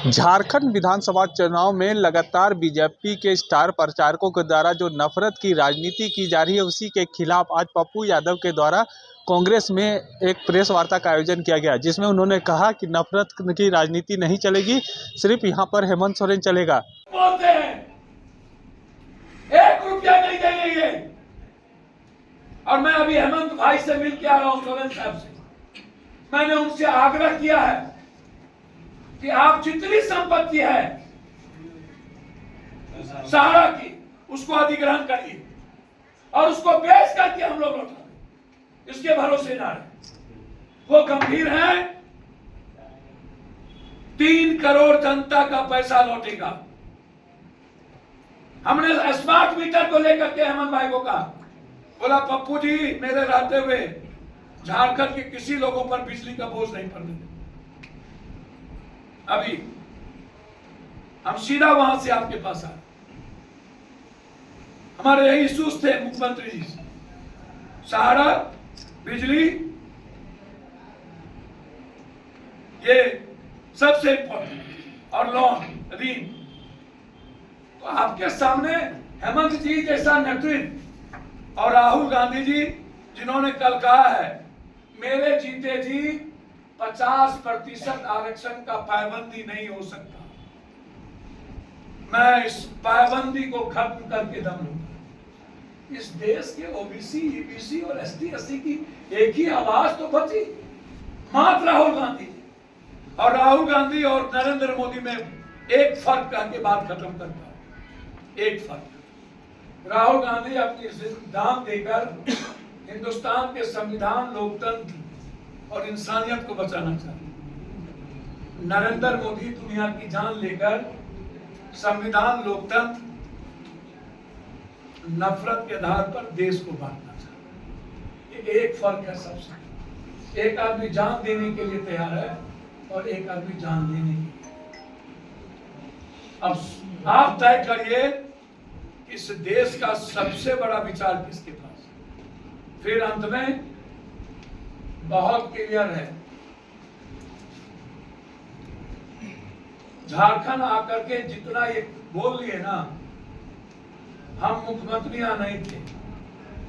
झारखंड विधानसभा चुनाव में लगातार बीजेपी के स्टार प्रचारकों के द्वारा जो नफरत की राजनीति की जा रही है, उसी के खिलाफ आज पप्पू यादव के द्वारा कांग्रेस में एक प्रेस वार्ता का आयोजन किया गया, जिसमें उन्होंने कहा कि नफरत की राजनीति नहीं चलेगी, सिर्फ यहां पर हेमंत सोरेन चलेगा। बोलते हैं 1 रुपया नहीं देंगे। और मैं अभी हेमंत भाई से मिल के आ रहा हूं, सोरेन साहब से। मैंने उनसे आग्रह किया है कि आप जितनी संपत्ति है सहारा की, उसको अधिग्रहण करिए और उसको बेच करके हम लोग लौटा दें। इसके भरोसे ना रहे। वो गंभीर है। 3 करोड़ जनता का पैसा लौटेगा। हमने स्मार्ट मीटर को लेकर के हेमंत भाई को कहा, बोला पप्पू जी मेरे रहते हुए झारखंड के किसी लोगों पर बिजली का बोझ नहीं पड़ने देंगे। अभी हम सीधा वहां से आपके पास आए। हमारे यही इश्यूज थे मुख्यमंत्री जी से, सहारा, बिजली, ये सबसे इंपॉर्टेंट, और लोन, ऋण। तो आपके सामने हेमंत जी जैसा नेतृत्व और राहुल गांधी जी, जिन्होंने कल कहा है मेरे जीते जी 50% आरक्षण का पाबंदी नहीं हो सकता, मैं इस पाबंदी को खत्म करके दम लूंगा। इस देश के ओबीसी, ईबीसी और एसटी, एससी की एक ही आवाज तो बची, मात्र राहुल गांधी। और राहुल गांधी और नरेंद्र मोदी में एक फर्क कह के बात खत्म करता है। एक फर्क, राहुल गांधी अपनी सिद्धांत देकर हिंदुस्तान के संविधान, लोकतंत्र और इंसानियत को बचाना चाहते। नरेंद्र मोदी दुनिया की जान लेकर संविधान, लोकतंत्र, नफरत के आधार पर देश को बांटना चाहते। एक फर्क है सबसे, एक आदमी जान देने के लिए तैयार है और एक आदमी जान लेने के लिए। अब आप तय करिए इस देश का सबसे बड़ा विचार किसके पास है। फिर अंत में बहुत क्लियर है, झारखंड आकर के जितना ये बोल लिए ना, हम मुख्यमंत्री यहां नहीं थे,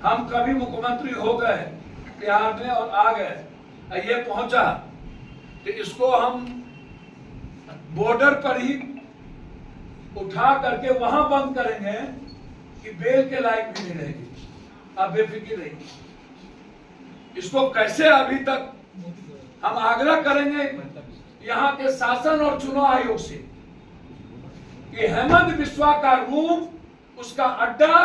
हम कभी मुख्यमंत्री हो गए बिहार में और आ गए, ये पहुंचा तो इसको हम बॉर्डर पर ही उठा करके वहां बंद करेंगे कि बेल के लायक भी नहीं रहेगी। आप बेफिक्र रहिए। इसको कैसे अभी तक हम आग्रह करेंगे यहाँ के शासन और चुनाव आयोग से कि हेमंत बिस्वा का रूम, उसका अड्डा,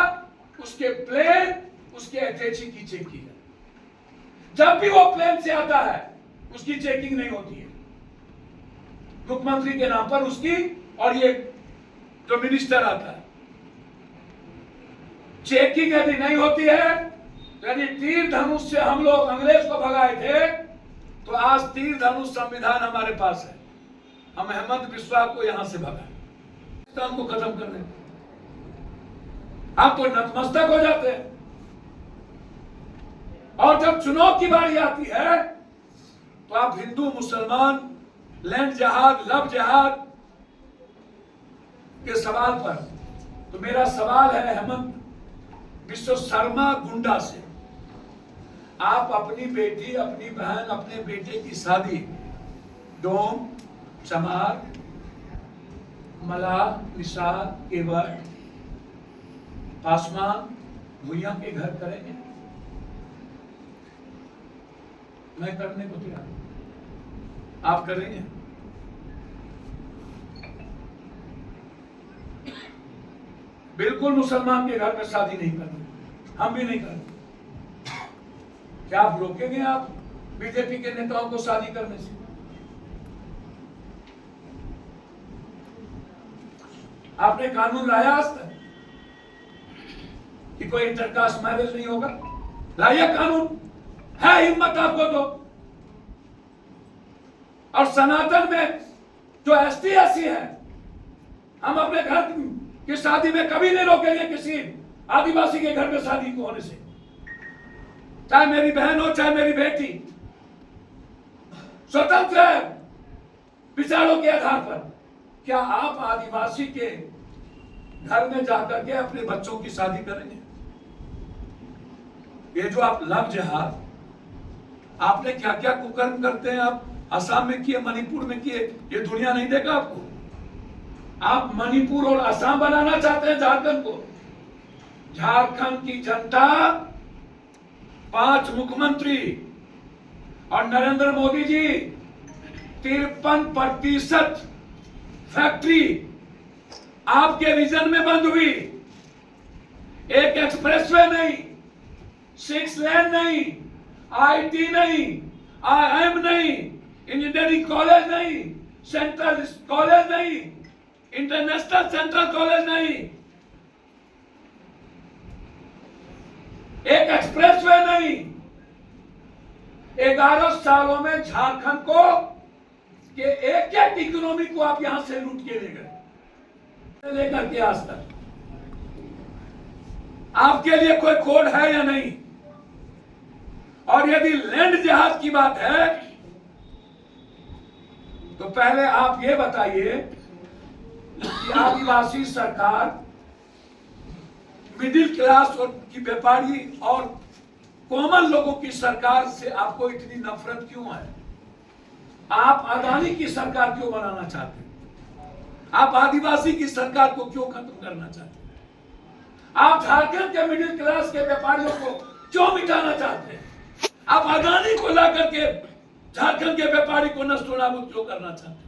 उसके प्लेन, उसके अटैची की चेकिंग है। जब भी वो प्लेन से आता है उसकी चेकिंग नहीं होती है मुख्यमंत्री के नाम पर उसकी, और ये जो मिनिस्टर आता है चेकिंग यदि नहीं होती है, यदि तीर धनुष से हम लोग अंग्रेज को भगाए थे तो आज तीर धनुष संविधान हमारे पास है। हम हेमंत बिस्वा को यहां से भगाए, को खत्म करने। आप तो नतमस्तक हो जाते हैं। और जब चुनाव की बारी आती है तो आप हिंदू, मुसलमान, लैंड जहाद, लव जहाद के सवाल पर, तो मेरा सवाल है हेमंत बिस्वा शर्मा गुंडा से, आप अपनी बेटी, अपनी बहन, अपने बेटे की शादी डोम, चमार, मलाह, निशाद, केवट, पासवान, भुइया के घर करेंगे? मैं करने को तैयार, आप करेंगे? बिल्कुल मुसलमान के घर में शादी नहीं करनी, हम भी नहीं करेंगे। क्या आप रोकेंगे आप बीजेपी के नेताओं को शादी करने से? आपने कानून लाया आज तक कि कोई इंटरकास्ट मैरिज नहीं होगा? लाइए कानून, है हिम्मत आपको तो। और सनातन में जो एसटी एससी है, हम अपने घर की शादी में कभी नहीं रोकेंगे किसी आदिवासी के घर में शादी को होने से, चाहे मेरी बहन हो चाहे मेरी बेटी। स्वतंत्र है विचारों के आधार पर। क्या आप आदिवासी के घर में जाकर के अपने बच्चों की शादी करेंगे? ये जो आप लव जिहाद, आपने क्या क्या कुकर्म करते हैं, आप असम में किए, मणिपुर में किए, ये दुनिया नहीं देगा आपको। आप मणिपुर और असम बनाना चाहते हैं झारखंड को। झारखंड की जनता 5 मुख्यमंत्री और नरेंद्र मोदी जी 53% फैक्ट्री आपके विजन में बंद हुई। एक एक्सप्रेसवे नहीं, 6 लेन नहीं, आईटी नहीं, आईएम नहीं, इंजीनियरिंग कॉलेज नहीं, सेंट्रल कॉलेज नहीं, इंटरनेशनल सेंट्रल कॉलेज नहीं, एक एक्सप्रेसवे नहीं। 11 सालों में झारखंड को के एक इकोनॉमी को आप यहां से लूट के ले गए, लेकर के आज तक। आपके लिए कोई कोड है या नहीं? और यदि लैंड जिहाद की बात है तो पहले आप ये बताइए कि आदिवासी सरकार मिडिल क्लास और की व्यापारी और कॉमन लोगों की सरकार से आपको इतनी नफरत क्यों है? आप अदानी की सरकार क्यों बनाना चाहते हैं? आप आदिवासी की सरकार को क्यों खत्म करना चाहते हैं? आप झारखंड के मिडिल क्लास के व्यापारियों को क्यों मिटाना चाहते हैं? आप अदानी को ला करके झारखंड के व्यापारी को नष्ट नाबूद क्यों करना चाहते हैं?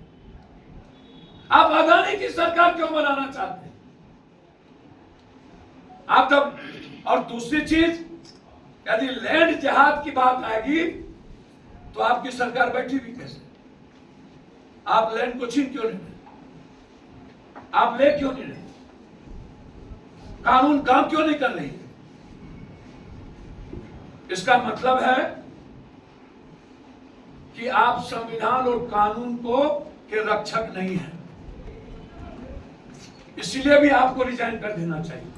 आप अदानी की सरकार क्यों बनाना चाहते हैं? आप तब, और दूसरी चीज, यदि लैंड जिहाद की बात आएगी तो आपकी सरकार बैठी भी कैसे? आप लैंड को छीन क्यों नहीं रहे? आप ले क्यों नहीं रहे? कानून काम क्यों नहीं कर रही है? इसका मतलब है कि आप संविधान और कानून को के रक्षक नहीं हैं। इसीलिए भी आपको रिजाइन कर देना चाहिए।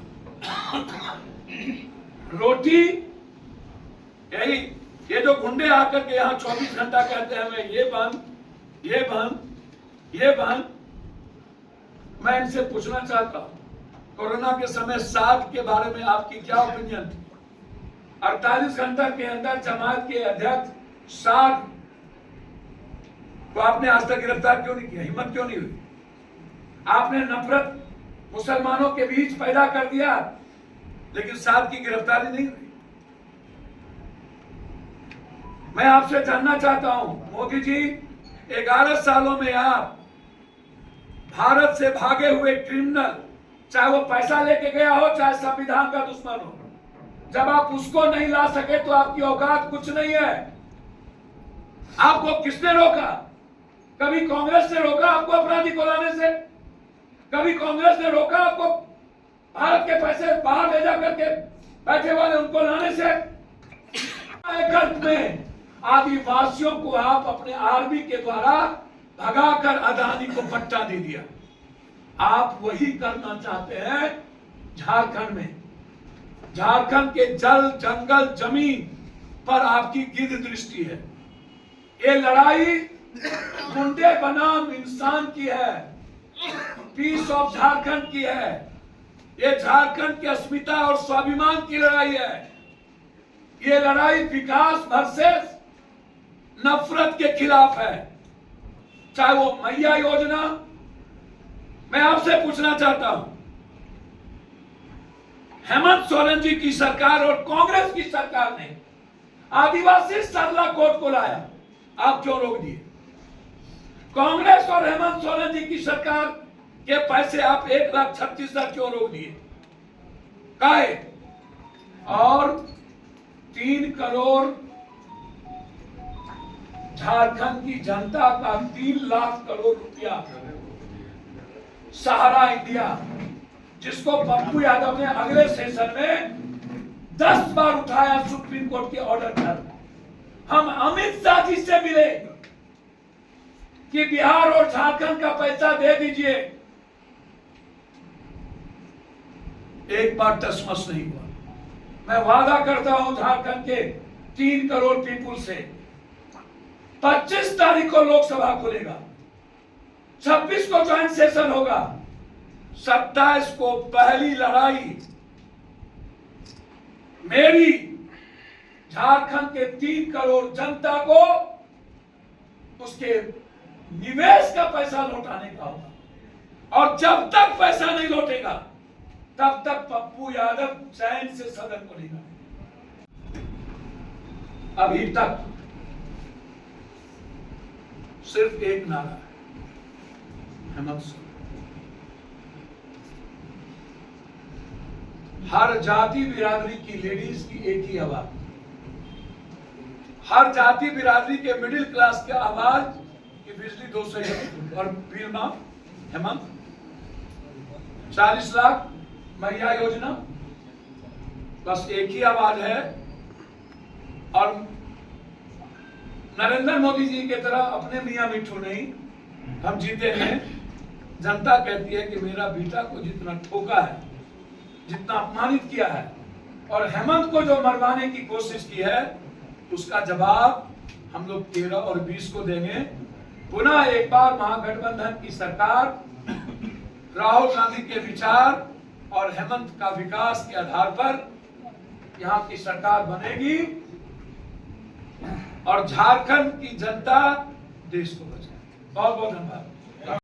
रोटी, यही ये जो गुंडे आकर के यहाँ 24 घंटा कहते हैं मैं ये बंद, ये बंद, ये बंद। मैं इनसे पूछना चाहता हूं, कोरोना के समय साग के बारे में आपकी क्या ओपिनियन थी? 48 घंटा के अंदर जमात के अध्यक्ष साग को आपने आज तक गिरफ्तार क्यों नहीं किया? हिम्मत क्यों नहीं हुई? आपने नफरत मुसलमानों के बीच पैदा कर दिया, लेकिन साग की गिरफ्तारी नहीं हुई। मैं आपसे जानना चाहता हूं, मोदी जी, 11 सालों में आप भारत से भागे हुए क्रिमिनल, चाहे वो पैसा लेके गया हो, चाहे संविधान का दुश्मन हो, जब आप उसको नहीं ला सके तो आपकी औकात कुछ नहीं है। आपको किसने रोका? कभी कांग्रेस ने रोका आपको अपराधी को लाने से? कभी कांग्रेस ने रोका आपको भारत के पैसे बाहर ले जा करके बैठे वाले उनको लाने से? एक अर्थ में आदिवासियों को आप अपने आर्मी के द्वारा भगाकर अदानी को पट्टा दे दिया। आप वही करना चाहते हैं झारखंड में। झारखंड के जल, जंगल, जमीन पर आपकी गिद्ध दृष्टि है। ये लड़ाई मुंडे बनाम इंसान की है, पीस ऑफ झारखंड की है। ये झारखंड की अस्मिता और स्वाभिमान की लड़ाई है। ये लड़ाई विकास वर्सेस नफरत के खिलाफ है। चाहे वो मैया योजना, मैं आपसे पूछना चाहता हूं, हेमंत सोरेन जी की सरकार और कांग्रेस की सरकार ने आदिवासी सरला कोर्ट को लाया, आप क्यों रोक दिए? कांग्रेस और हेमंत सोरेन जी की सरकार के पैसे आप 1,36,000 क्यों रोक दिए? काहे? और 3 करोड़ झारखंड की जनता का 3 लाख करोड़ रुपया सहारा इंडिया, जिसको पप्पू यादव ने अगले सेशन में 10 बार उठाया सुप्रीम कोर्ट के ऑर्डर पर। हम अमित शाह जी से मिले कि बिहार और झारखंड का पैसा दे दीजिए, एक बार टसमस नहीं हुआ। मैं वादा करता हूं झारखंड के 3 करोड़ पीपुल से, 25 तारीख को लोकसभा खुलेगा, 26 को ज्वाइंट सेशन होगा, 27 को पहली लड़ाई मेरी झारखंड के 3 करोड़ जनता को उसके निवेश का पैसा लौटाने का होगा। और जब तक पैसा नहीं लौटेगा तब तक पप्पू यादव चैन से सदन को नहीं जाएगा। अभी तक सिर्फ एक नारा है, हेमंत सोरेन। हर जाति बिरादरी की लेडीज की एक ही आवाज, हर जाति बिरादरी के मिडिल क्लास के आवाज की बिजली 200 यूनिट और बिल माफ हेमंत, 40 लाख महिला योजना, बस एक ही आवाज है। और नरेंद्र मोदी जी की तरह अपने मियां मिठू नहीं, हम जीते हैं। जनता कहती है कि मेरा बेटा को जितना ठोका है, जितना अपमानित किया है और हेमंत को जो मरवाने की कोशिश की है, उसका जवाब हम लोग 13 और 20 को देंगे। पुनः एक बार महागठबंधन की सरकार राहुल गांधी के विचार और हेमंत का विकास के आधार पर यहाँ की सरकार बनेगी और झारखंड की जनता देश को बचाएगी। बहुत बहुत धन्यवाद।